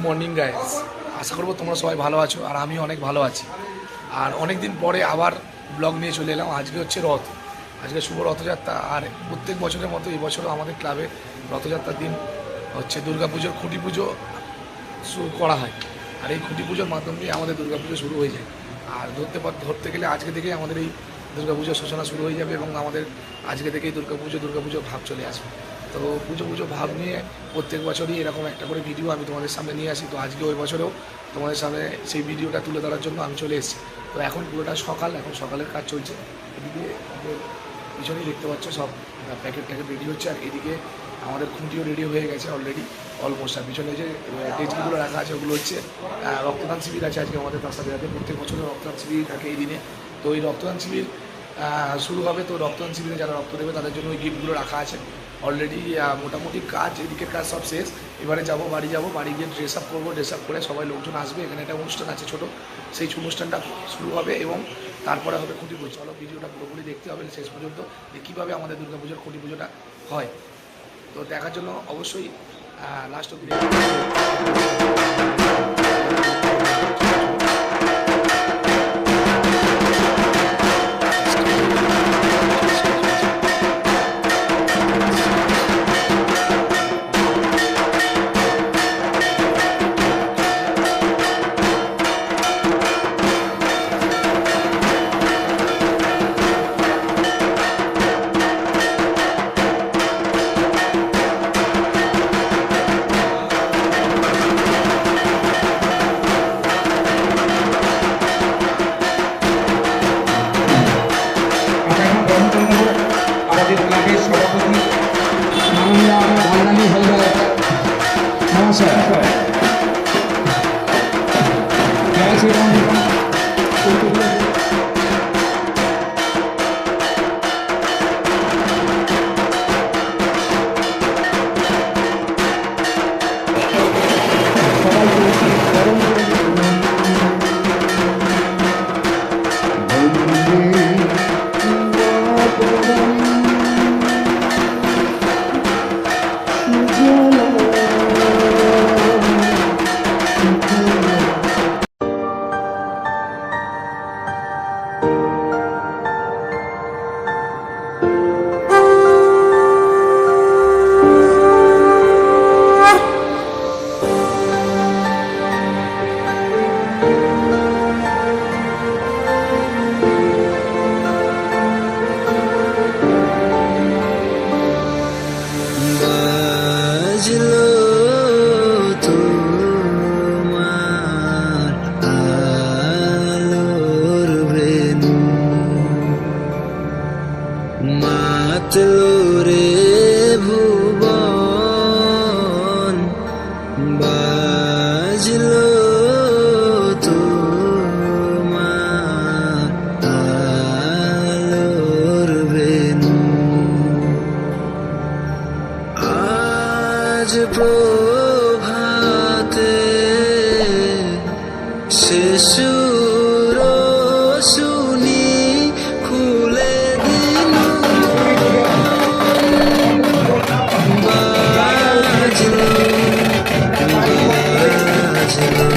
Morning guys, আশা করবো তোমরা সবাই ভালো আছো আর আমি অনেক ভালো আছি। আর অনেক দিন পরে আবার ব্লগ নিয়ে চলে এলাম। আজকে হচ্ছে রথ, আজকে শুভ রথযাত্রা। আর প্রত্যেক বছরের মতো এই বছরও আমাদের ক্লাবে রথযাত্রার দিন হচ্ছে দুর্গাপুজোর খুঁটি পুজো শুরু করা হয়। আর এই খুঁটি পুজোর মাধ্যম দিয়ে আমাদের দুর্গাপুজো শুরু হয়ে যায়। আর ধরতে গেলে আজকে থেকেই আমাদের এই দুর্গাপুজোর সূচনা শুরু হয়ে যাবে এবং আমাদের আজকে থেকেই দুর্গাপুজো ভাব চলে আসবে। তো পুজো ভাব নিয়ে প্রত্যেক বছরই এরকম একটা করে ভিডিও আমি তোমাদের সামনে নিয়ে আসি। তো আজকে ওই বছরেও তোমাদের সামনে সেই ভিডিওটা তুলে ধরার জন্য আমি চলে এসেছি। তো এখন পুরোটা সকাল, এখন সকালের কাজ চলছে। এদিকে পিছনেই দেখতে পাচ্ছ সব প্যাকেট রেডি হচ্ছে। আর এদিকে আমাদের খুঁটিও রেডি হয়ে গেছে অলরেডি অলমোস্ট। আর পিছনে যে ডেস্কগুলো রাখা আছে ওগুলো হচ্ছে রক্তদান শিবির আছে আজকে আমাদের। তার সাথে প্রত্যেক বছরের রক্তদান শিবির থাকে এই দিনে। তো এই রক্তদান শিবির শুরু হবে। তো রক্তদান শিবিরে যারা রক্ত দেবে তাদের জন্য ওই গিফটগুলো রাখা আছে অলরেডি। মোটামুটি কাজ, এদিকের কাজ সব শেষ। এবারে বাড়ি গিয়ে ড্রেস আপ করবো। ড্রেস আপ করে সবাই লোকজন আসবে। এখানে একটা অনুষ্ঠান আছে ছোটো, সেই অনুষ্ঠানটা শুরু হবে এবং তারপরে হবে খুঁটি পুজো। চলো ভিডিওটা পুরোপুরি দেখতে হবে শেষ পর্যন্ত, যে কীভাবে আমাদের দুর্গাপুজোর খুঁটি পুজোটা হয়। তো দেখার জন্য অবশ্যই লাস্ট অব্দি মাতলো রে ভুবন, বাজলো তোমার আলোর বেনু। আজ প্রভাতে শিশুর শুনি খুলে দিল, বাজলো